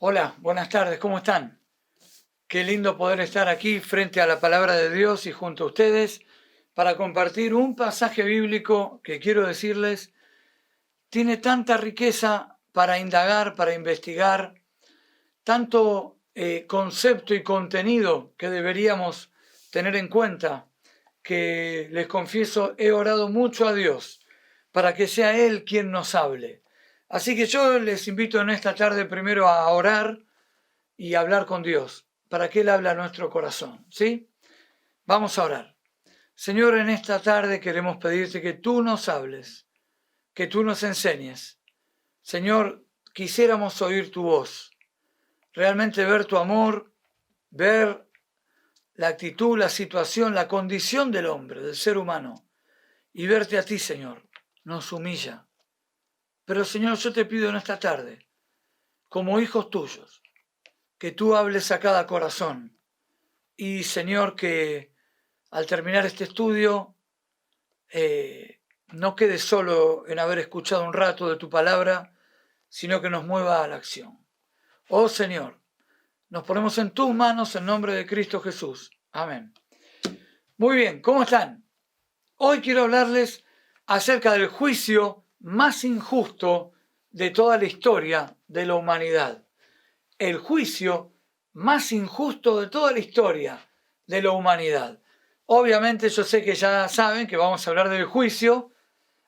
Hola, buenas tardes, ¿cómo están? Qué lindo poder estar aquí frente a la palabra de Dios y junto a ustedes para compartir un pasaje bíblico que quiero decirles, tiene tanta riqueza para indagar, para investigar, tanto concepto y contenido que deberíamos tener en cuenta, que les confieso, he orado mucho a Dios para que sea Él quien nos hable. Así que yo les invito en esta tarde primero a orar y hablar con Dios, para que Él hable a nuestro corazón, ¿sí? Vamos a orar. Señor, en esta tarde queremos pedirte que tú nos hables, que tú nos enseñes. Señor, quisiéramos oír tu voz, realmente ver tu amor, ver la actitud, la situación, la condición del hombre, del ser humano, y verte a ti, Señor, nos humilla. Pero, Señor, yo te pido en esta tarde, como hijos tuyos, que tú hables a cada corazón. Y, Señor, que al terminar este estudio no quede solo en haber escuchado un rato de tu palabra, sino que nos mueva a la acción. Oh Señor, nos ponemos en tus manos en nombre de Cristo Jesús. Amén. Muy bien, ¿cómo están? Hoy quiero hablarles acerca del juicio más injusto de toda la historia de la humanidad. El juicio más injusto de toda la historia de la humanidad. Obviamente yo sé que ya saben que vamos a hablar del juicio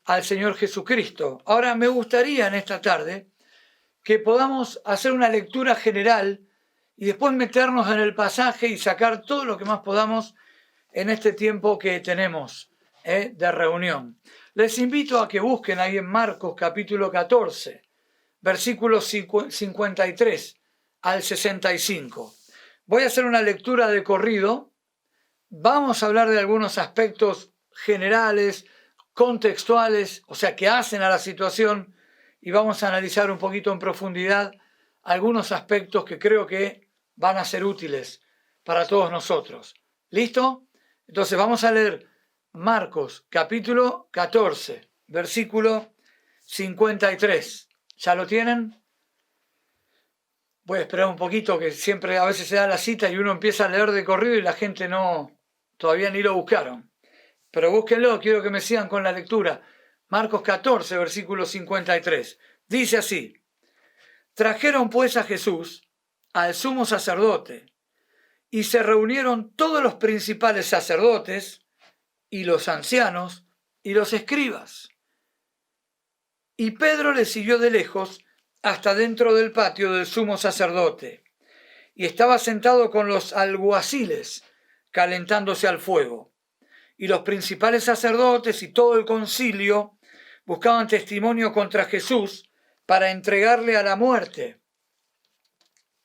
al Señor Jesucristo. Ahora me gustaría en esta tarde que podamos hacer una lectura general y después meternos en el pasaje y sacar todo lo que más podamos en este tiempo que tenemos de reunión. Les invito a que busquen ahí en Marcos capítulo 14, versículos 53 al 65. Voy a hacer una lectura de corrido. Vamos a hablar de algunos aspectos generales, contextuales, o sea, que hacen a la situación, y vamos a analizar un poquito en profundidad algunos aspectos que creo que van a ser útiles para todos nosotros. ¿Listo? Entonces vamos a leer Marcos capítulo 14, versículo 53. ¿Ya lo tienen? Voy a esperar un poquito, que siempre a veces se da la cita y uno empieza a leer de corrido y la gente todavía ni lo buscaron. Pero búsquenlo, quiero que me sigan con la lectura. Marcos 14, versículo 53. Dice así: trajeron pues a Jesús al sumo sacerdote, y se reunieron todos los principales sacerdotes, y los ancianos, y los escribas. Y Pedro le siguió de lejos hasta dentro del patio del sumo sacerdote, y estaba sentado con los alguaciles, calentándose al fuego. Y los principales sacerdotes y todo el concilio buscaban testimonio contra Jesús para entregarle a la muerte,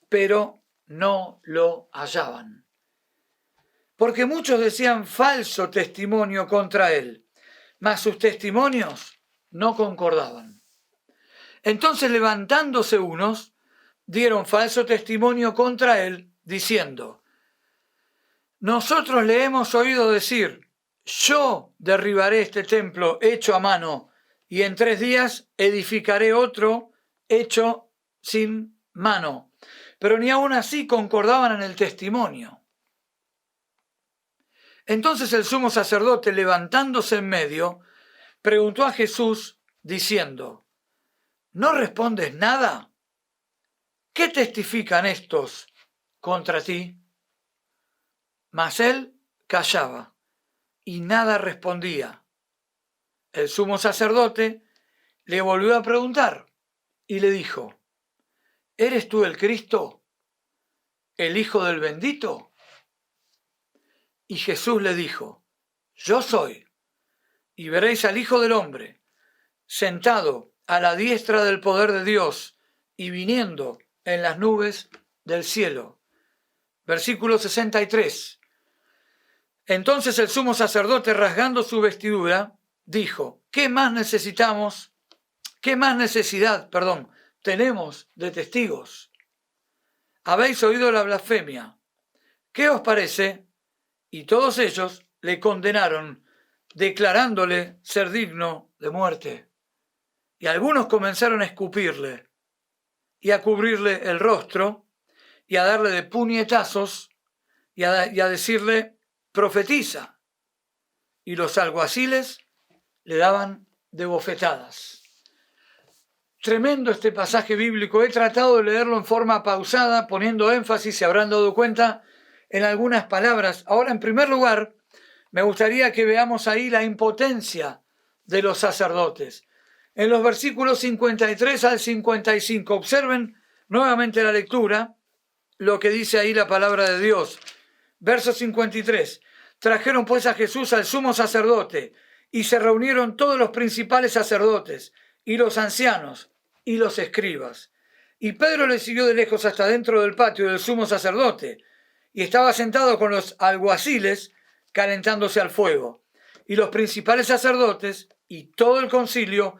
pero no lo hallaban. Porque muchos decían falso testimonio contra él, mas sus testimonios no concordaban. Entonces, levantándose unos, dieron falso testimonio contra él, diciendo: nosotros le hemos oído decir: yo derribaré este templo hecho a mano, y en 3 días edificaré otro hecho sin mano. Pero ni aun así concordaban en el testimonio. Entonces el sumo sacerdote, levantándose en medio, preguntó a Jesús, diciendo: ¿no respondes nada? ¿Qué testifican estos contra ti? Mas él callaba y nada respondía. El sumo sacerdote le volvió a preguntar y le dijo: ¿eres tú el Cristo, el Hijo del Bendito? Y Jesús le dijo: yo soy. Y veréis al Hijo del Hombre sentado a la diestra del poder de Dios y viniendo en las nubes del cielo. Versículo 63. Entonces el sumo sacerdote, rasgando su vestidura, dijo: ¿qué más necesidad tenemos de testigos? Habéis oído la blasfemia. ¿Qué os parece? Y todos ellos le condenaron, declarándole ser digno de muerte. Y algunos comenzaron a escupirle. y a cubrirle el rostro y a darle de puñetazos y a decirle, profetiza. Y los alguaciles le daban de bofetadas. Tremendo este pasaje bíblico. He tratado de leerlo en forma pausada, poniendo énfasis, se habrán dado cuenta, en algunas palabras. Ahora, en primer lugar, me gustaría que veamos ahí la impotencia de los sacerdotes. En los versículos 53 al 55, observen nuevamente la lectura, lo que dice ahí la palabra de Dios. Verso 53. Trajeron pues a Jesús al sumo sacerdote, y se reunieron todos los principales sacerdotes, y los ancianos, y los escribas. Y Pedro le siguió de lejos hasta dentro del patio del sumo sacerdote, y estaba sentado con los alguaciles, calentándose al fuego. Y los principales sacerdotes y todo el concilio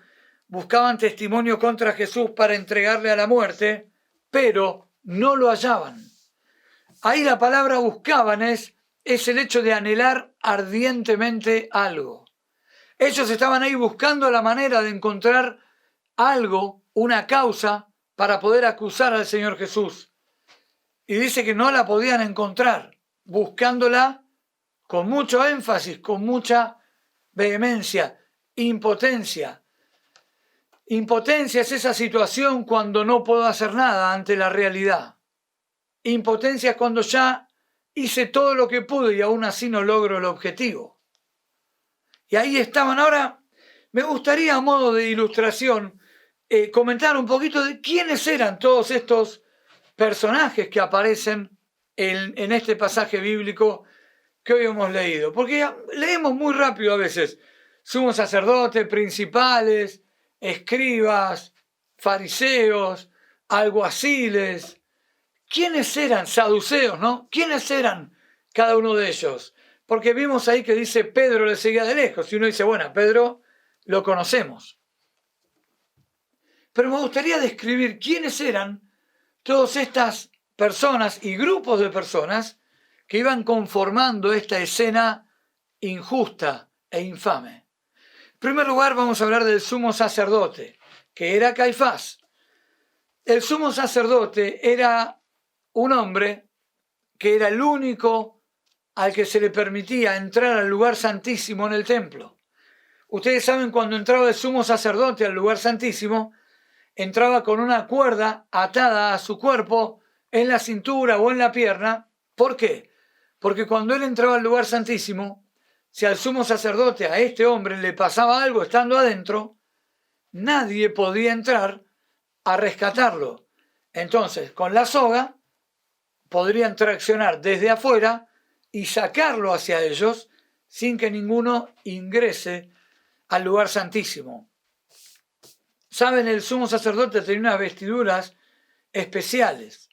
buscaban testimonio contra Jesús para entregarle a la muerte, pero no lo hallaban. Ahí la palabra buscaban es el hecho de anhelar ardientemente algo. Ellos estaban ahí buscando la manera de encontrar algo, una causa, para poder acusar al Señor Jesús. Y dice que no la podían encontrar, buscándola con mucho énfasis, con mucha vehemencia, impotencia. Impotencia es esa situación cuando no puedo hacer nada ante la realidad. Impotencia es cuando ya hice todo lo que pude y aún así no logro el objetivo. Y ahí estaban. Ahora, me gustaría, a modo de ilustración, comentar un poquito de quiénes eran todos estos personajes que aparecen en este pasaje bíblico que hoy hemos leído. Porque leemos muy rápido a veces. Sumos sacerdotes, principales, escribas, fariseos, alguaciles. ¿Quiénes eran? Saduceos, ¿no? ¿Quiénes eran cada uno de ellos? Porque vimos ahí que dice Pedro le seguía de lejos. Y uno dice, bueno, Pedro lo conocemos. Pero me gustaría describir quiénes eran todas estas personas y grupos de personas que iban conformando esta escena injusta e infame. En primer lugar, vamos a hablar del sumo sacerdote, que era Caifás. El sumo sacerdote era un hombre que era el único al que se le permitía entrar al lugar santísimo en el templo. Ustedes saben, cuando entraba el sumo sacerdote al lugar santísimo, entraba con una cuerda atada a su cuerpo en la cintura o en la pierna. ¿Por qué? Porque cuando él entraba al lugar santísimo, si al sumo sacerdote, a este hombre, le pasaba algo estando adentro, nadie podía entrar a rescatarlo. Entonces, con la soga, podrían traccionar desde afuera y sacarlo hacia ellos sin que ninguno ingrese al lugar santísimo. Saben, el sumo sacerdote tenía unas vestiduras especiales.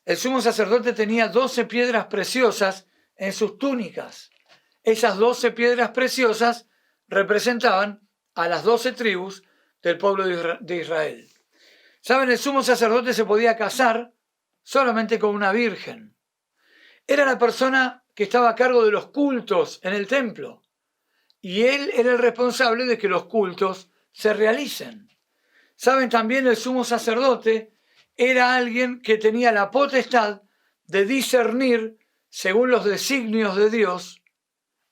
El sumo sacerdote tenía 12 piedras preciosas en sus túnicas. Esas 12 piedras preciosas representaban a las 12 tribus del pueblo de Israel. Saben, el sumo sacerdote se podía casar solamente con una virgen. Era la persona que estaba a cargo de los cultos en el templo. Y él era el responsable de que los cultos se realicen. Saben, también el sumo sacerdote era alguien que tenía la potestad de discernir, según los designios de Dios,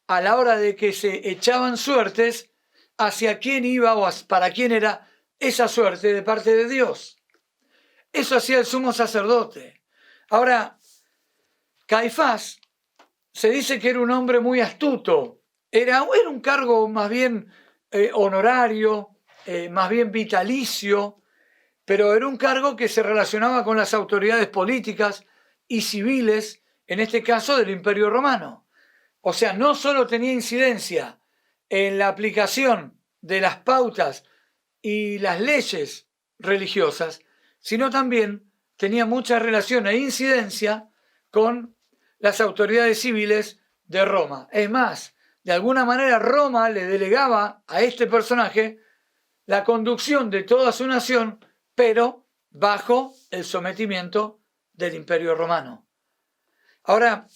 a la hora de que se echaban suertes, hacia quién iba o para quién era esa suerte de parte de Dios. Eso hacía el sumo sacerdote. Ahora, Caifás se dice que era un hombre muy astuto. Era un cargo más bien honorario, más bien vitalicio, pero era un cargo que se relacionaba con las autoridades políticas y civiles, en este caso del Imperio Romano. O sea, no solo tenía incidencia en la aplicación de las pautas y las leyes religiosas, sino también tenía mucha relación e incidencia con las autoridades civiles de Roma. Es más, de alguna manera Roma le delegaba a este personaje la conducción de toda su nación, pero bajo el sometimiento del Imperio Romano. Ahora,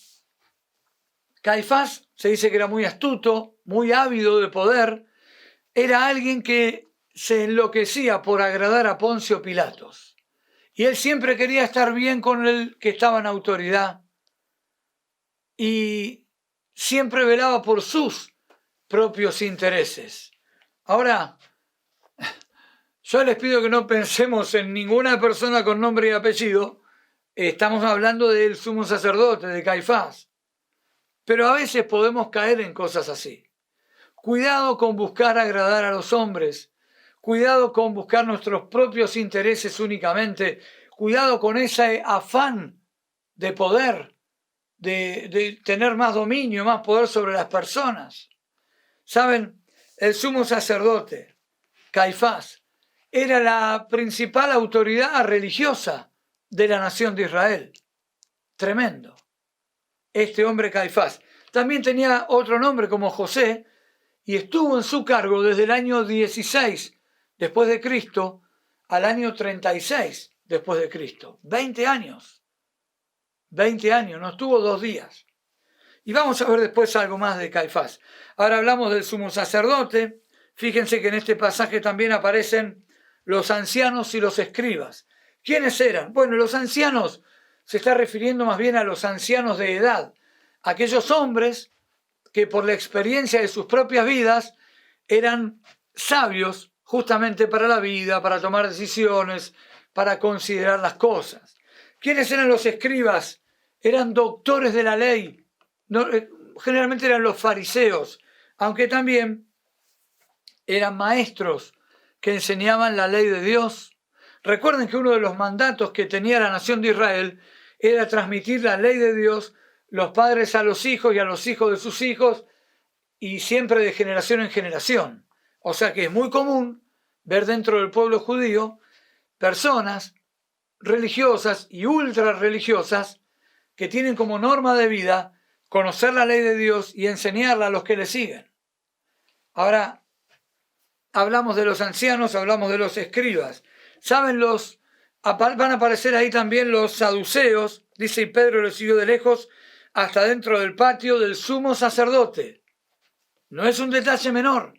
Caifás se dice que era muy astuto, muy ávido de poder. Era alguien que se enloquecía por agradar a Poncio Pilatos. Y él siempre quería estar bien con el que estaba en autoridad y siempre velaba por sus propios intereses. Ahora, yo les pido que no pensemos en ninguna persona con nombre y apellido. Estamos hablando del sumo sacerdote, de Caifás. Pero a veces podemos caer en cosas así. Cuidado con buscar agradar a los hombres. Cuidado con buscar nuestros propios intereses únicamente. Cuidado con ese afán de poder, de tener más dominio, más poder sobre las personas. ¿Saben? El sumo sacerdote, Caifás, era la principal autoridad religiosa de la nación de Israel. Tremendo. Este hombre Caifás. También tenía otro nombre como José y estuvo en su cargo desde el año 16 después de Cristo al año 36 después de Cristo. 20 años. 20 años, no estuvo 2 días. Y vamos a ver después algo más de Caifás. Ahora hablamos del sumo sacerdote. Fíjense que en este pasaje también aparecen los ancianos y los escribas. ¿Quiénes eran? Bueno, los ancianos se está refiriendo más bien a los ancianos de edad, aquellos hombres que por la experiencia de sus propias vidas eran sabios justamente para la vida, para tomar decisiones, para considerar las cosas. ¿Quiénes eran los escribas? Eran doctores de la ley. No, generalmente eran los fariseos, aunque también eran maestros que enseñaban la ley de Dios. Recuerden que uno de los mandatos que tenía la nación de Israel era transmitir la ley de Dios, los padres a los hijos y a los hijos de sus hijos, y siempre de generación en generación. O sea que es muy común ver dentro del pueblo judío personas religiosas y ultra religiosas que tienen como norma de vida conocer la ley de Dios y enseñarla a los que le siguen. Ahora, hablamos de los ancianos, hablamos de los escribas. ¿Saben? Van a aparecer ahí también los saduceos, dice, y Pedro los siguió de lejos hasta dentro del patio del sumo sacerdote. No es un detalle menor.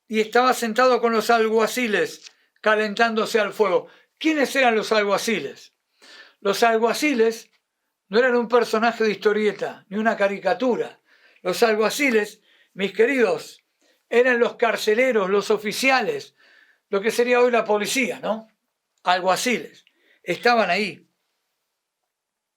Y estaba sentado con los alguaciles, calentándose al fuego. ¿Quiénes eran los alguaciles? Los alguaciles no eran un personaje de historieta, ni una caricatura. Los alguaciles, mis queridos, eran los carceleros, los oficiales, lo que sería hoy la policía, ¿no? Alguaciles. Estaban ahí.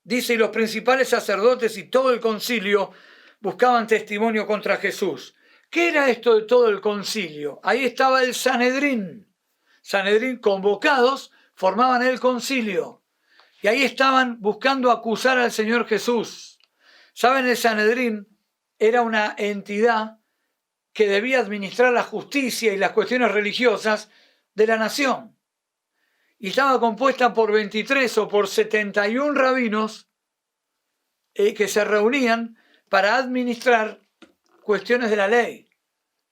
Dice, y los principales sacerdotes y todo el concilio buscaban testimonio contra Jesús. ¿Qué era esto de todo el concilio? Ahí estaba el Sanedrín. Sanedrín convocados formaban el concilio. Y ahí estaban buscando acusar al Señor Jesús. ¿Saben? El Sanedrín era una entidad que debía administrar la justicia y las cuestiones religiosas de la nación. Y estaba compuesta por 23 o por 71 rabinos que se reunían para administrar cuestiones de la ley.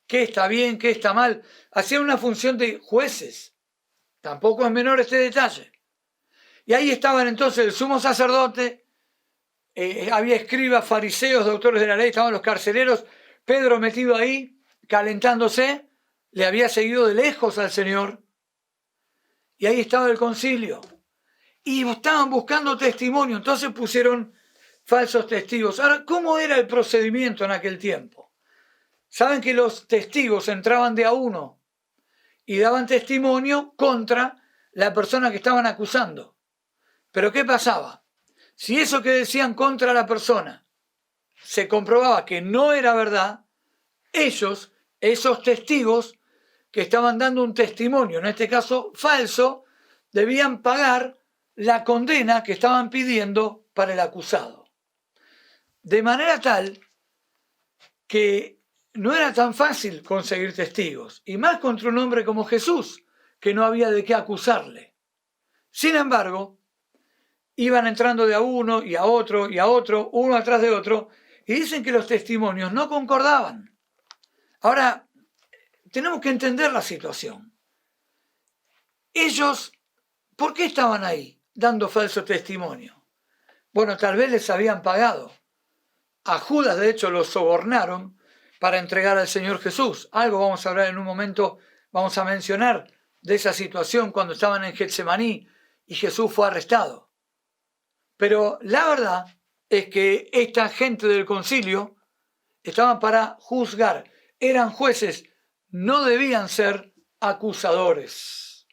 ¿Qué está bien, qué está mal? Hacían una función de jueces. Tampoco es menor este detalle. Y ahí estaban entonces el sumo sacerdote, había escribas, fariseos, doctores de la ley, estaban los carceleros, Pedro metido ahí, calentándose, le había seguido de lejos al Señor. Y ahí estaba el concilio. Y estaban buscando testimonio, entonces pusieron falsos testigos. Ahora, ¿cómo era el procedimiento en aquel tiempo? Saben que los testigos entraban de a uno y daban testimonio contra la persona que estaban acusando. Pero ¿qué pasaba? Si eso que decían contra la persona se comprobaba que no era verdad, ellos, esos testigos que estaban dando un testimonio, en este caso falso, debían pagar la condena que estaban pidiendo para el acusado. De manera tal que no era tan fácil conseguir testigos, y más contra un hombre como Jesús, que no había de qué acusarle. Sin embargo, iban entrando de a uno y a otro y a otro, uno atrás de otro, y dicen que los testimonios no concordaban. Ahora, tenemos que entender la situación. Ellos, ¿por qué estaban ahí dando falso testimonio? Bueno, tal vez les habían pagado. A Judas, de hecho, lo sobornaron para entregar al Señor Jesús. Algo vamos a hablar en un momento, vamos a mencionar de esa situación cuando estaban en Getsemaní y Jesús fue arrestado. Pero la verdad es que esta gente del concilio estaban para juzgar, eran jueces, no debían ser acusadores,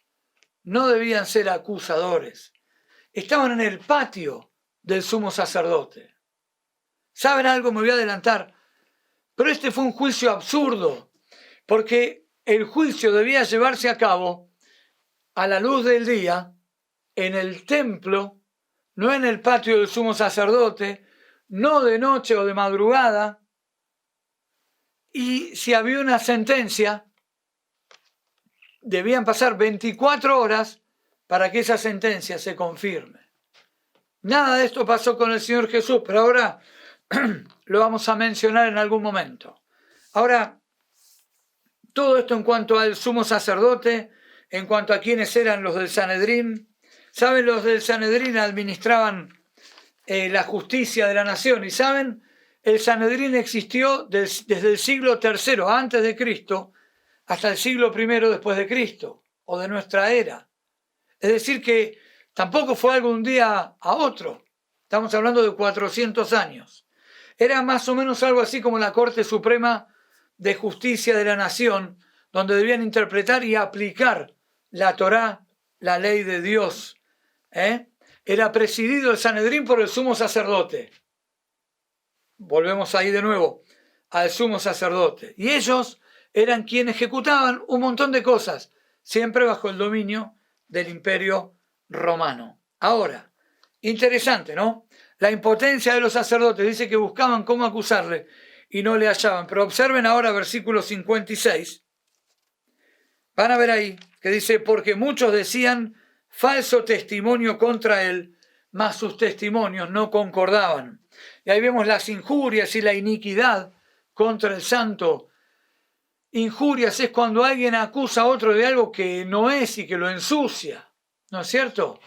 no debían ser acusadores. Estaban en el patio del sumo sacerdote. ¿Saben algo? Me voy a adelantar. Pero este fue un juicio absurdo, porque el juicio debía llevarse a cabo a la luz del día, en el templo, no en el patio del sumo sacerdote, no de noche o de madrugada. Y si había una sentencia, debían pasar 24 horas para que esa sentencia se confirme. Nada de esto pasó con el Señor Jesús, pero ahora lo vamos a mencionar en algún momento. Ahora, todo esto en cuanto al sumo sacerdote, en cuanto a quiénes eran los del Sanedrín. ¿Saben? Los del Sanedrín administraban la justicia de la nación. Y ¿saben? El Sanedrín existió desde el siglo III antes de Cristo hasta el siglo I después de Cristo, o de nuestra era. Es decir que tampoco fue algo de un día a otro. Estamos hablando de 400 años. Era más o menos algo así como la Corte Suprema de Justicia de la Nación, donde debían interpretar y aplicar la Torá, la ley de Dios. Era presidido el Sanedrín por el sumo sacerdote. Volvemos ahí de nuevo al sumo sacerdote. Y ellos eran quienes ejecutaban un montón de cosas, siempre bajo el dominio del Imperio Romano. Ahora, interesante, ¿no? La impotencia de los sacerdotes. Dice que buscaban cómo acusarle y no le hallaban. Pero observen ahora versículo 56. Van a ver ahí que dice, porque muchos decían falso testimonio contra él, mas sus testimonios no concordaban. Y ahí vemos las injurias y la iniquidad contra el santo. Injurias es cuando alguien acusa a otro de algo que no es y que lo ensucia, ¿no es cierto?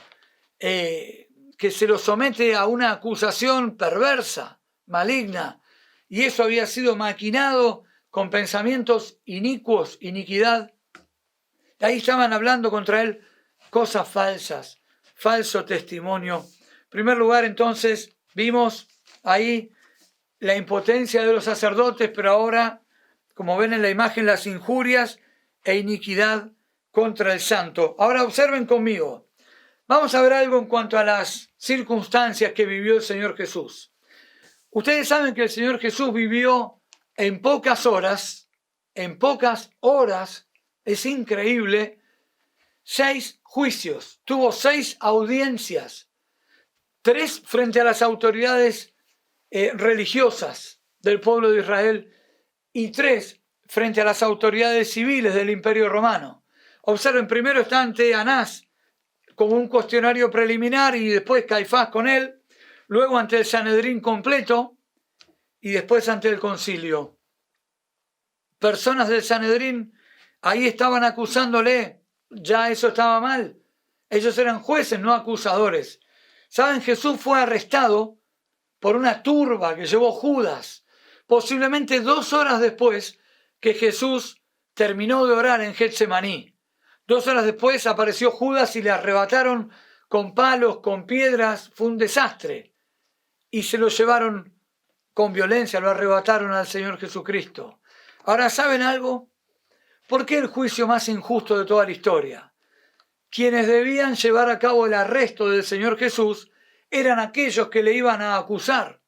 Que se lo somete a una acusación perversa, maligna, y eso había sido maquinado con pensamientos inicuos, iniquidad. Ahí estaban hablando contra él cosas falsas, falso testimonio. En primer lugar, entonces, vimos ahí la impotencia de los sacerdotes, pero ahora, como ven en la imagen, las injurias e iniquidad contra el santo. Ahora observen conmigo. Vamos a ver algo en cuanto a las circunstancias que vivió el Señor Jesús. Ustedes saben que el Señor Jesús vivió en pocas horas, es increíble, 6 juicios, tuvo 6 audiencias, 3 frente a las autoridades religiosas del pueblo de Israel y 3 frente a las autoridades civiles del Imperio Romano. Observen, primero está ante Anás como un cuestionario preliminar y después Caifás con él, luego ante el Sanedrín completo y después ante el concilio. Personas del Sanedrín ahí estaban acusándole, ya eso estaba mal. Ellos eran jueces, no acusadores. ¿Saben? Jesús fue arrestado por una turba que llevó Judas, posiblemente 2 horas después que Jesús terminó de orar en Getsemaní. 2 horas después apareció Judas y le arrebataron con palos, con piedras, fue un desastre. Y se lo llevaron con violencia, lo arrebataron al Señor Jesucristo. Ahora, ¿saben algo? ¿Por qué el juicio más injusto de toda la historia? Quienes debían llevar a cabo el arresto del Señor Jesús eran aquellos que le iban a acusar.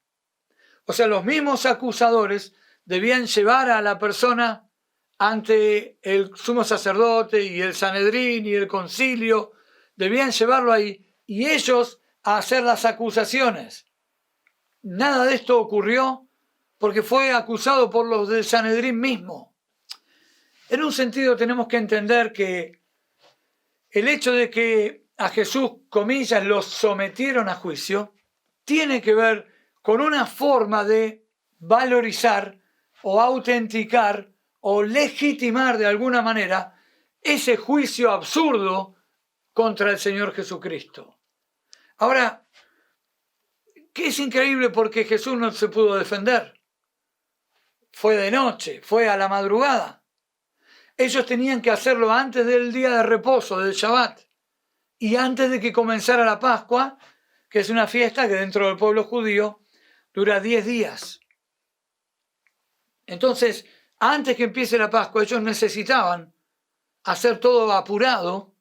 O sea, los mismos acusadores debían llevar a la persona ante el sumo sacerdote y el Sanedrín y el concilio, debían llevarlo ahí y ellos a hacer las acusaciones. Nada de esto ocurrió porque fue acusado por los del Sanedrín mismo. En un sentido tenemos que entender que el hecho de que a Jesús, comillas, los sometieron a juicio, tiene que ver con una forma de valorizar o autenticar o legitimar de alguna manera ese juicio absurdo contra el Señor Jesucristo. Ahora, que es increíble porque Jesús no se pudo defender. Fue de noche, fue a la madrugada. Ellos tenían que hacerlo antes del día de reposo, del Shabbat. y antes de que comenzara la Pascua, que es una fiesta que dentro del pueblo judío dura 10 días. Entonces, antes que empiece la Pascua, ellos necesitaban hacer todo apurado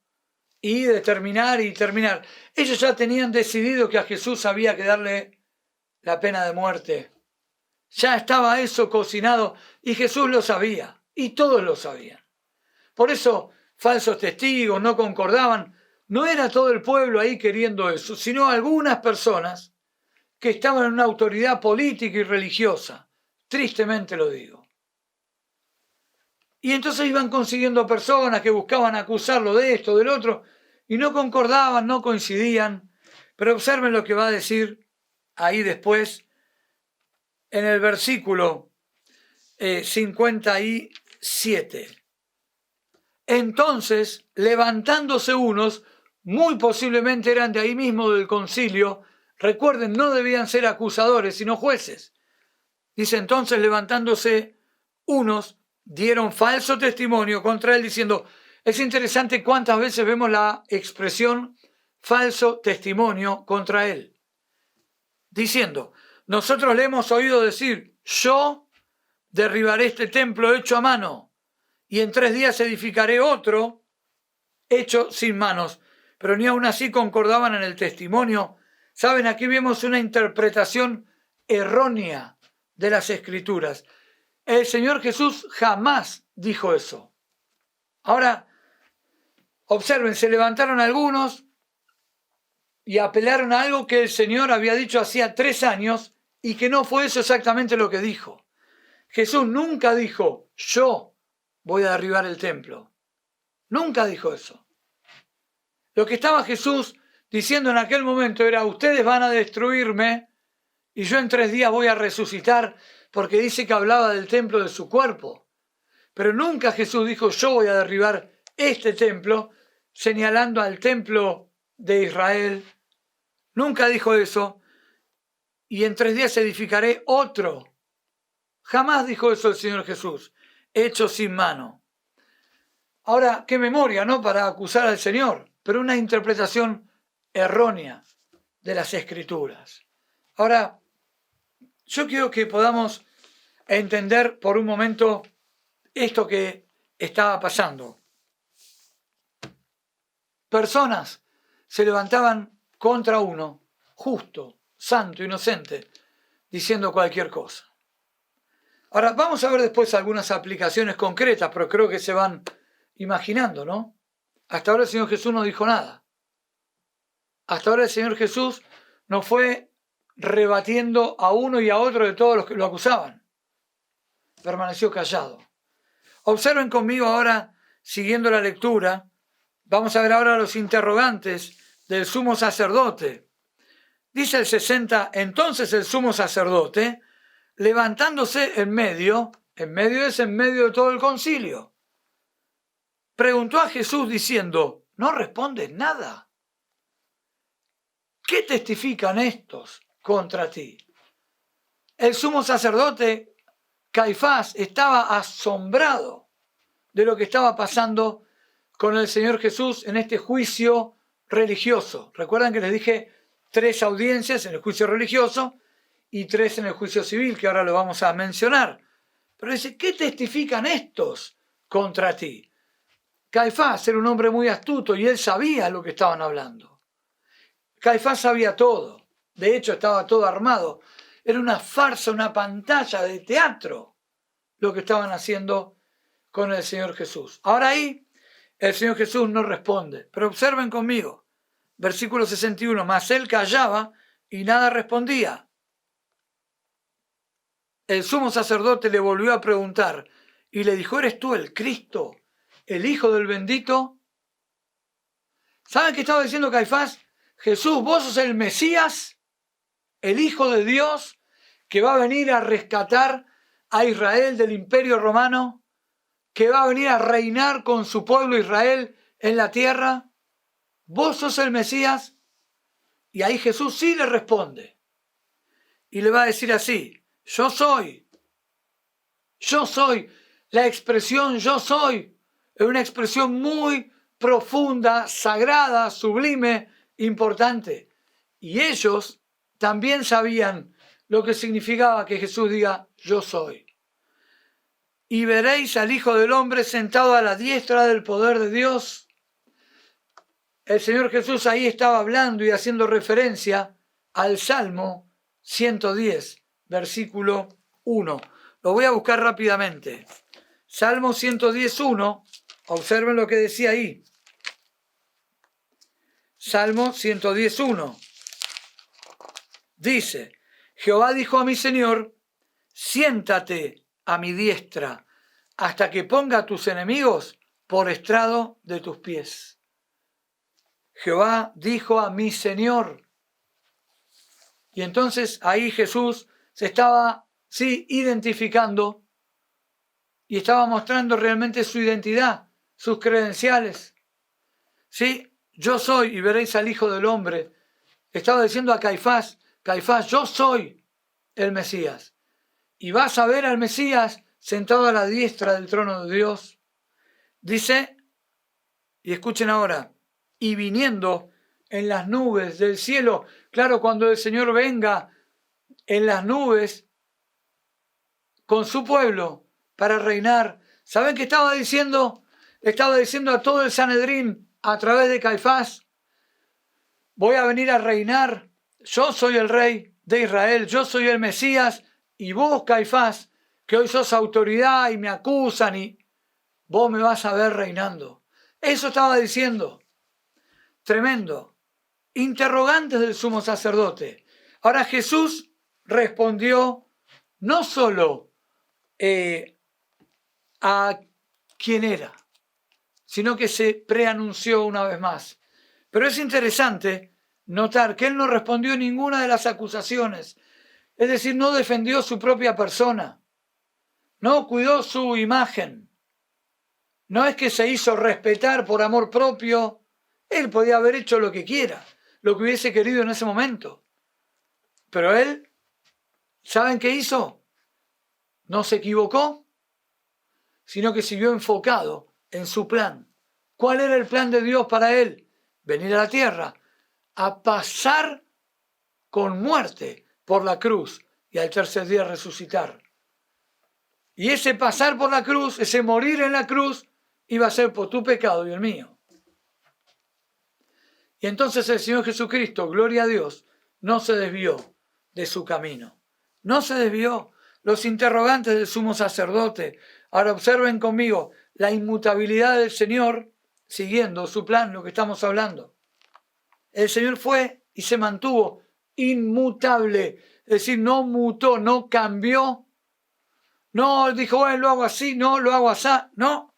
y determinar y terminar. Ellos ya tenían decidido que a Jesús había que darle la pena de muerte. Ya estaba eso cocinado y Jesús lo sabía y todos lo sabían. Por eso falsos testigos no concordaban. No era todo el pueblo ahí queriendo eso, sino algunas personas que estaban en una autoridad política y religiosa. Tristemente lo digo. Y entonces iban consiguiendo personas que buscaban acusarlo de esto, del otro, y no concordaban, no coincidían. Pero observen lo que va a decir ahí después, en el versículo 57. Entonces, levantándose unos, muy posiblemente eran de ahí mismo del concilio, recuerden, no debían ser acusadores, sino jueces. Dice, entonces, levantándose unos, dieron falso testimonio contra él, diciendo, es interesante cuántas veces vemos la expresión falso testimonio contra él, diciendo, nosotros le hemos oído decir, yo derribaré este templo hecho a mano, y en 3 días edificaré otro hecho sin manos. Pero ni aun así concordaban en el testimonio. Saben, aquí vemos una interpretación errónea de las Escrituras. El Señor Jesús jamás dijo eso. Ahora, observen, se levantaron algunos y apelaron a algo que el Señor había dicho hacía 3 años y que no fue eso exactamente lo que dijo. Jesús nunca dijo, yo voy a derribar el templo. Nunca dijo eso. Lo que estaba Jesús diciendo en aquel momento era, ustedes van a destruirme y yo en 3 días voy a resucitar, porque dice que hablaba del templo de su cuerpo. Pero nunca Jesús dijo, yo voy a derribar este templo, señalando al templo de Israel. Nunca dijo eso. Y en 3 días edificaré otro. Jamás dijo eso el Señor Jesús, hecho sin mano. Ahora, qué memoria, ¿no? Para acusar al Señor, pero una interpretación errónea de las Escrituras. Ahora, yo quiero que podamos entender por un momento esto que estaba pasando. Personas se levantaban contra uno, justo, santo, inocente, diciendo cualquier cosa. Ahora, vamos a ver después algunas aplicaciones concretas, pero creo que se van imaginando, ¿no? Hasta ahora el Señor Jesús no dijo nada. Hasta ahora el Señor Jesús no fue rebatiendo a uno y a otro de todos los que lo acusaban. Permaneció callado. Observen conmigo ahora, siguiendo la lectura, vamos a ver ahora los interrogantes del sumo sacerdote. Dice el 60, entonces el sumo sacerdote, levantándose en medio es en medio de todo el concilio, preguntó a Jesús diciendo, ¿no respondes nada? ¿Qué testifican estos contra ti? El sumo sacerdote Caifás estaba asombrado de lo que estaba pasando con el Señor Jesús en este juicio religioso. Recuerdan que les dije 3 audiencias en el juicio religioso y 3 en el juicio civil, que ahora lo vamos a mencionar. Pero dice, ¿qué testifican estos contra ti? Caifás era un hombre muy astuto y él sabía lo que estaban hablando. Caifás sabía todo. De hecho, estaba todo armado. Era una farsa, una pantalla de teatro lo que estaban haciendo con el Señor Jesús. Ahora ahí el Señor Jesús no responde. Pero observen conmigo. Versículo 61. Mas él callaba y nada respondía. El sumo sacerdote le volvió a preguntar y le dijo, ¿eres tú el Cristo, el Hijo del bendito? ¿Saben qué estaba diciendo Caifás? Jesús, vos sos el Mesías, el Hijo de Dios, que va a venir a rescatar a Israel del Imperio Romano, que va a venir a reinar con su pueblo Israel en la tierra. ¿Vos sos el Mesías? Y ahí Jesús sí le responde. Y le va a decir así, yo soy. La expresión yo soy es una expresión muy, profunda, sagrada, sublime, importante. Y ellos también sabían lo que significaba que Jesús diga, yo soy. Y veréis al Hijo del Hombre sentado a la diestra del poder de Dios. El Señor Jesús ahí estaba hablando y haciendo referencia al Salmo 110, versículo 1. Lo voy a buscar rápidamente. Salmo 110, 1. Observen lo que decía ahí. Salmo 110, 1. Dice, Jehová dijo a mi Señor, siéntate a mi diestra, hasta que ponga a tus enemigos por estrado de tus pies. Jehová dijo a mi Señor. Y entonces ahí Jesús se estaba, identificando y estaba mostrando realmente su identidad, sus credenciales. Sí, yo soy, y veréis al Hijo del Hombre. Estaba diciendo a Caifás, Caifás, yo soy el Mesías. Y vas a ver al Mesías sentado a la diestra del trono de Dios. Dice, y escuchen ahora, y viniendo en las nubes del cielo. Claro, cuando el Señor venga en las nubes con su pueblo para reinar. ¿Saben qué estaba diciendo? Estaba diciendo a todo el Sanedrín a través de Caifás, voy a venir a reinar, yo soy el rey de Israel, yo soy el Mesías, y vos, Caifás, que hoy sos autoridad y me acusan, y vos me vas a ver reinando. Eso estaba diciendo. Tremendo. Interrogantes del sumo sacerdote. Ahora Jesús respondió no solo a quién era, sino que se preanunció una vez más. Pero es interesante notar que él no respondió ninguna de las acusaciones, es decir, no defendió su propia persona, no cuidó su imagen, no es que se hizo respetar por amor propio, él podía haber hecho lo que quiera, lo que hubiese querido en ese momento, pero él, ¿saben qué hizo? No se equivocó, sino que siguió enfocado en su plan. ¿Cuál era el plan de Dios para él? Venir a la tierra, a pasar con muerte por la cruz y al tercer día resucitar. Y ese pasar por la cruz, ese morir en la cruz, iba a ser por tu pecado y el mío. Y entonces el Señor Jesucristo, gloria a Dios, no se desvió de su camino. No se desvió. Los interrogantes del sumo sacerdote. Ahora observen conmigo la inmutabilidad del Señor, siguiendo su plan, lo que estamos hablando. El Señor fue y se mantuvo inmutable, es decir, no mutó, no cambió, no dijo, bueno, lo hago así, no, lo hago así, no.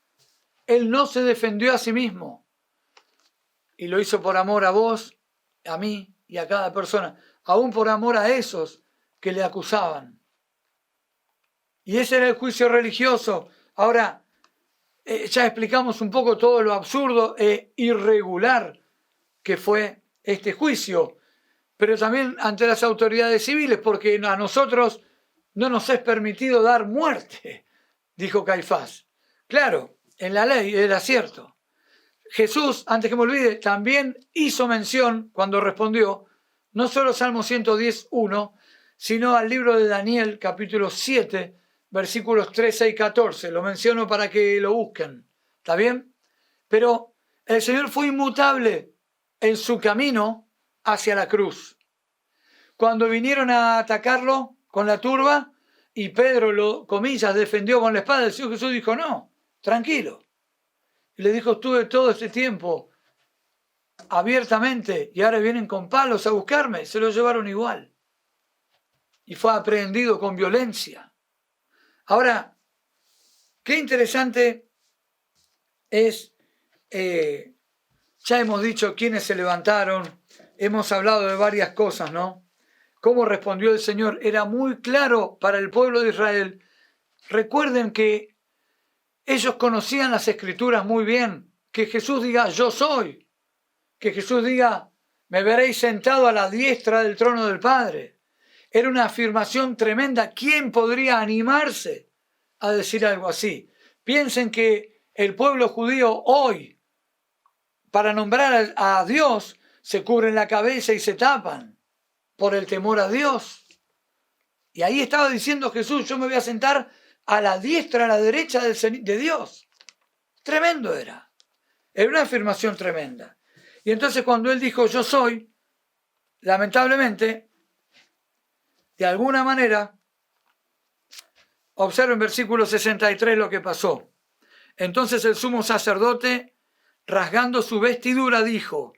Él no se defendió a sí mismo y lo hizo por amor a vos, a mí y a cada persona, aún por amor a esos que le acusaban. Y ese era el juicio religioso. Ahora, ya explicamos un poco todo lo absurdo e irregular que fue este juicio, pero también ante las autoridades civiles, porque a nosotros no nos es permitido dar muerte, dijo Caifás. Claro, en la ley era cierto. Jesús, antes que me olvide, también hizo mención, cuando respondió, no solo Salmo 110, 1, sino al libro de Daniel, capítulo 7, versículos 13 y 14. Lo menciono para que lo busquen. ¿Está bien? Pero el Señor fue inmutable en su camino hacia la cruz. Cuando vinieron a atacarlo con la turba y Pedro lo, comillas, defendió con la espada, el Señor Jesús dijo, no, tranquilo. Y le dijo, estuve todo este tiempo abiertamente y ahora vienen con palos a buscarme. Se lo llevaron igual. Y fue aprehendido con violencia. Ahora, qué interesante es, ya hemos dicho quiénes se levantaron, hemos hablado de varias cosas, ¿no? Cómo respondió el Señor era muy claro para el pueblo de Israel. Recuerden que ellos conocían las Escrituras muy bien. Que Jesús diga, yo soy. Que Jesús diga, me veréis sentado a la diestra del trono del Padre. Era una afirmación tremenda. ¿Quién podría animarse a decir algo así? Piensen que el pueblo judío hoy, para nombrar a Dios se cubren la cabeza y se tapan por el temor a Dios. Y ahí estaba diciendo Jesús, yo me voy a sentar a la diestra, a la derecha de Dios. Tremendo era. Era una afirmación tremenda. Y entonces cuando él dijo yo soy, lamentablemente, de alguna manera, observen versículo 63 lo que pasó. Entonces el sumo sacerdote, rasgando su vestidura, dijo,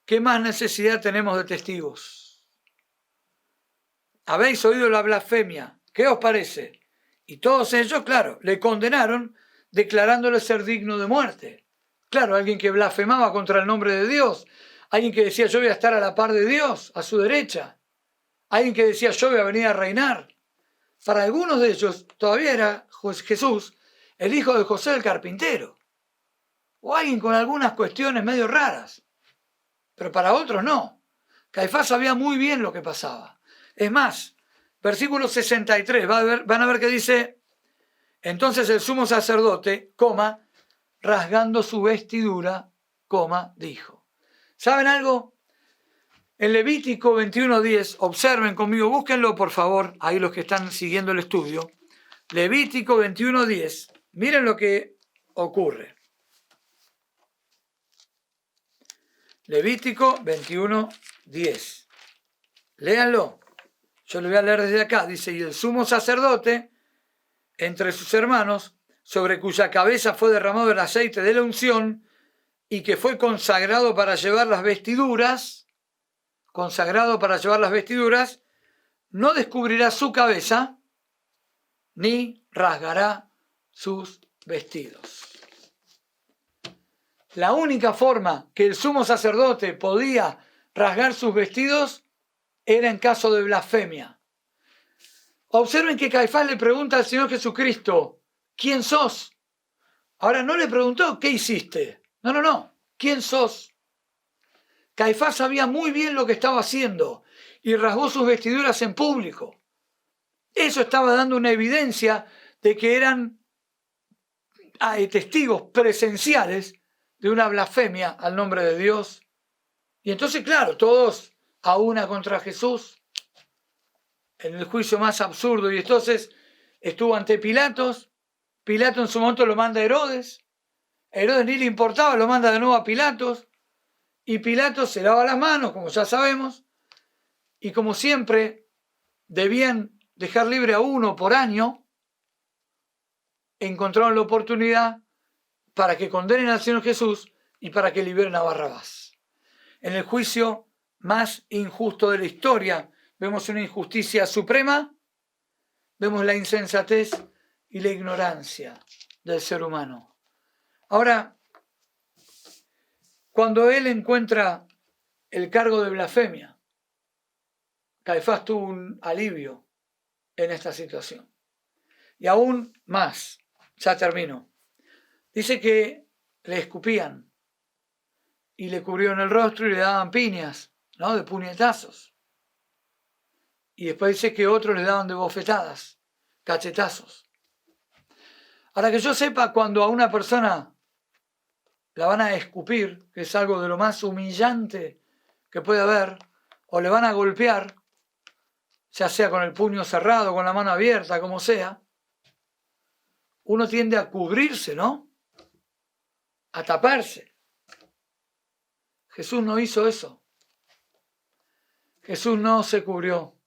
¿qué más necesidad tenemos de testigos? Habéis oído la blasfemia, ¿qué os parece? Y todos ellos, claro, le condenaron, declarándole ser digno de muerte. Claro, alguien que blasfemaba contra el nombre de Dios, alguien que decía yo voy a estar a la par de Dios, a su derecha, alguien que decía yo voy a venir a reinar. Para algunos de ellos todavía era Jesús, el hijo de José el carpintero, o alguien con algunas cuestiones medio raras, pero para otros no. Caifás sabía muy bien lo que pasaba. Es más, versículo 63, van a ver que dice, entonces el sumo sacerdote, rasgando su vestidura, dijo. ¿Saben algo? En Levítico 21:10, observen conmigo, búsquenlo por favor, ahí los que están siguiendo el estudio. Levítico 21:10, miren lo que ocurre. Levítico 21:10. Léanlo. Yo lo voy a leer desde acá. Dice, y el sumo sacerdote, entre sus hermanos, sobre cuya cabeza fue derramado el aceite de la unción, y que fue consagrado para llevar las vestiduras, no descubrirá su cabeza, ni rasgará sus vestidos. La única forma que el sumo sacerdote podía rasgar sus vestidos era en caso de blasfemia. Observen que Caifás le pregunta al Señor Jesucristo, ¿quién sos? Ahora no le preguntó, ¿qué hiciste? No, ¿quién sos? Caifás sabía muy bien lo que estaba haciendo y rasgó sus vestiduras en público. Eso estaba dando una evidencia de que eran testigos presenciales de una blasfemia al nombre de Dios. Y entonces, claro, todos a una contra Jesús en el juicio más absurdo. Y entonces estuvo ante Pilatos. Pilato en su momento lo manda a Herodes. A Herodes ni le importaba, lo manda de nuevo a Pilatos. Y Pilatos se lava las manos, como ya sabemos. Y como siempre, debían dejar libre a uno por año. Encontraron la oportunidad para que condenen al Señor Jesús y para que liberen a Barrabás. En el juicio más injusto de la historia, vemos una injusticia suprema, vemos la insensatez y la ignorancia del ser humano. Ahora, cuando él encuentra el cargo de blasfemia, Caifás tuvo un alivio en esta situación. Y aún más, ya termino. Dice que le escupían y le cubrieron el rostro y le daban piñas, ¿no? De puñetazos. Y después dice que otros le daban de bofetadas, cachetazos. Ahora que yo sepa, cuando a una persona la van a escupir, que es algo de lo más humillante que puede haber, o le van a golpear, ya sea con el puño cerrado, con la mano abierta, como sea, uno tiende a cubrirse, ¿no? A taparse. Jesús no hizo eso. Jesús no se cubrió.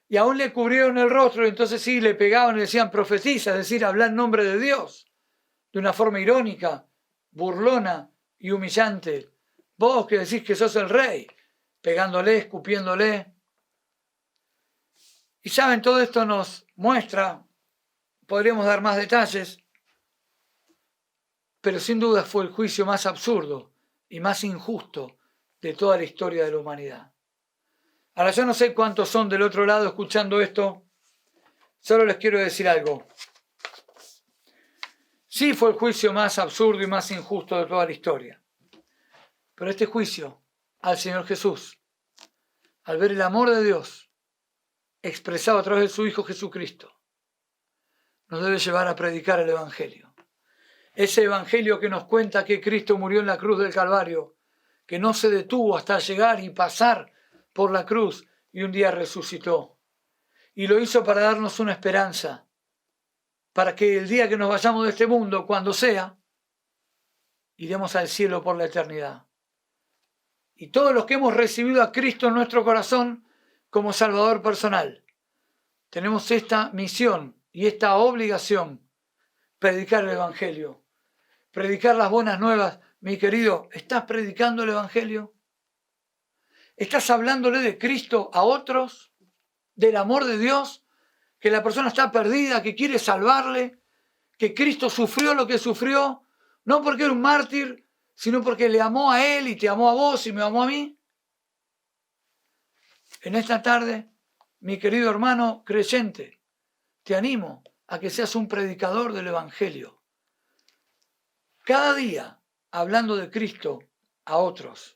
Y aún le cubrieron el rostro, y entonces sí, le pegaban y decían profetiza, es decir, habla en nombre de Dios, de una forma irónica, burlona y humillante. Vos que decís que sos el rey, pegándole, escupiéndole. Y saben, todo esto nos muestra, podríamos dar más detalles, pero sin duda fue el juicio más absurdo y más injusto de toda la historia de la humanidad. Ahora yo no sé cuántos son del otro lado escuchando esto, solo les quiero decir algo. Sí fue el juicio más absurdo y más injusto de toda la historia, pero este juicio al Señor Jesús, al ver el amor de Dios expresado a través de su Hijo Jesucristo, nos debe llevar a predicar el Evangelio. Ese Evangelio que nos cuenta que Cristo murió en la cruz del Calvario que no se detuvo hasta llegar y pasar por la cruz y un día resucitó. Y lo hizo para darnos una esperanza, para que el día que nos vayamos de este mundo, cuando sea, iremos al cielo por la eternidad. Y todos los que hemos recibido a Cristo en nuestro corazón como Salvador personal, tenemos esta misión y esta obligación: predicar el Evangelio, predicar las buenas nuevas. Mi querido, ¿estás predicando el Evangelio? ¿Estás hablándole de Cristo a otros? ¿Del amor de Dios? ¿Que la persona está perdida, que quiere salvarle? ¿Que Cristo sufrió lo que sufrió? No porque era un mártir, sino porque le amó a él y te amó a vos y me amó a mí. En esta tarde, mi querido hermano creyente, te animo a que seas un predicador del Evangelio. Cada día hablando de Cristo a otros.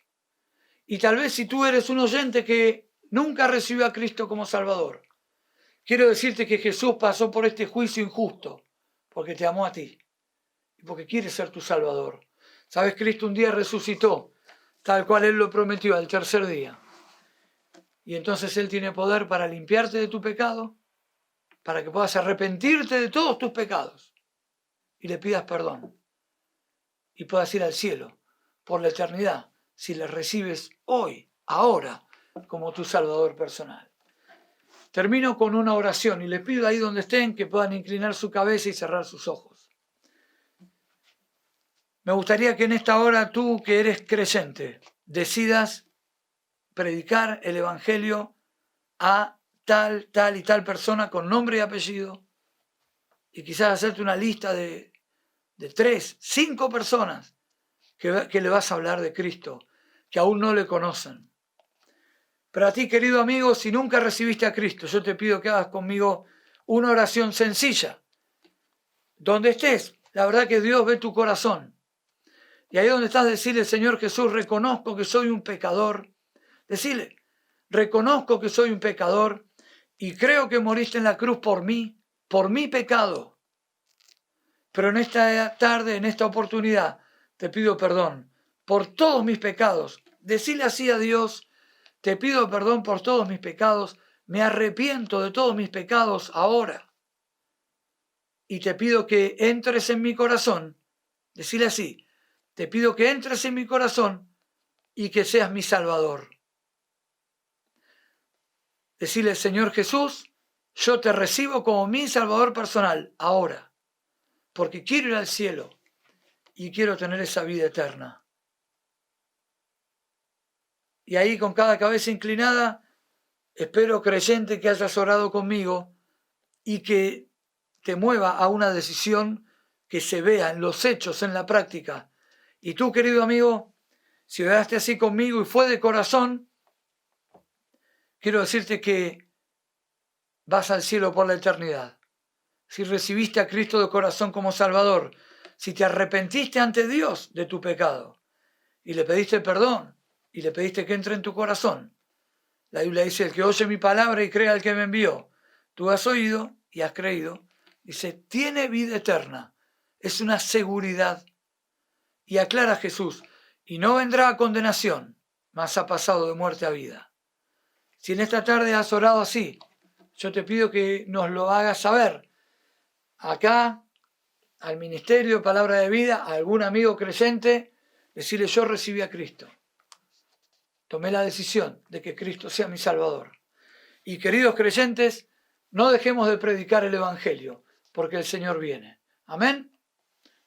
Y tal vez si tú eres un oyente que nunca recibió a Cristo como Salvador, quiero decirte que Jesús pasó por este juicio injusto porque te amó a ti y porque quiere ser tu Salvador. ¿Sabes? Cristo un día resucitó, tal cual Él lo prometió, al tercer día. Y entonces Él tiene poder para limpiarte de tu pecado, para que puedas arrepentirte de todos tus pecados y le pidas perdón y puedas ir al cielo por la eternidad si le recibes hoy, ahora, como tu Salvador personal. Termino con una oración y les pido ahí donde estén que puedan inclinar su cabeza y cerrar sus ojos. Me gustaría que en esta hora tú, que eres creyente, decidas predicar el Evangelio a tal y tal persona con nombre y apellido, y quizás hacerte una lista de 3, 5 personas que le vas a hablar de Cristo, que aún no le conocen. Pero a ti, querido amigo, si nunca recibiste a Cristo, yo te pido que hagas conmigo una oración sencilla. Donde estés, la verdad que Dios ve tu corazón. Y ahí donde estás, decirle: Señor Jesús, reconozco que soy un pecador. Decile: reconozco que soy un pecador y creo que moriste en la cruz por mí, por mi pecado. Pero en esta tarde, en esta oportunidad, te pido perdón por todos mis pecados. Decile así a Dios: te pido perdón por todos mis pecados, me arrepiento de todos mis pecados ahora. Y te pido que entres en mi corazón. Decile así: te pido que entres en mi corazón y que seas mi Salvador. Decile: Señor Jesús, yo te recibo como mi Salvador personal ahora, porque quiero ir al cielo y quiero tener esa vida eterna. Y ahí, con cada cabeza inclinada, espero, creyente, que hayas orado conmigo y que te mueva a una decisión que se vea en los hechos, en la práctica. Y tú, querido amigo, si oraste así conmigo y fue de corazón, quiero decirte que vas al cielo por la eternidad. Si recibiste a Cristo de corazón como Salvador, si te arrepentiste ante Dios de tu pecado y le pediste perdón y le pediste que entre en tu corazón, la Biblia dice: el que oye mi palabra y crea al que me envió. Tú has oído y has creído. Dice: tiene vida eterna. Es una seguridad. Y aclara Jesús: y no vendrá a condenación, mas ha pasado de muerte a vida. Si en esta tarde has orado así, yo te pido que nos lo hagas saber. Acá, al Ministerio de Palabra de Vida, a algún amigo creyente, decirle: yo recibí a Cristo. Tomé la decisión de que Cristo sea mi Salvador. Y queridos creyentes, no dejemos de predicar el Evangelio, porque el Señor viene. Amén.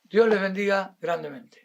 Dios les bendiga grandemente.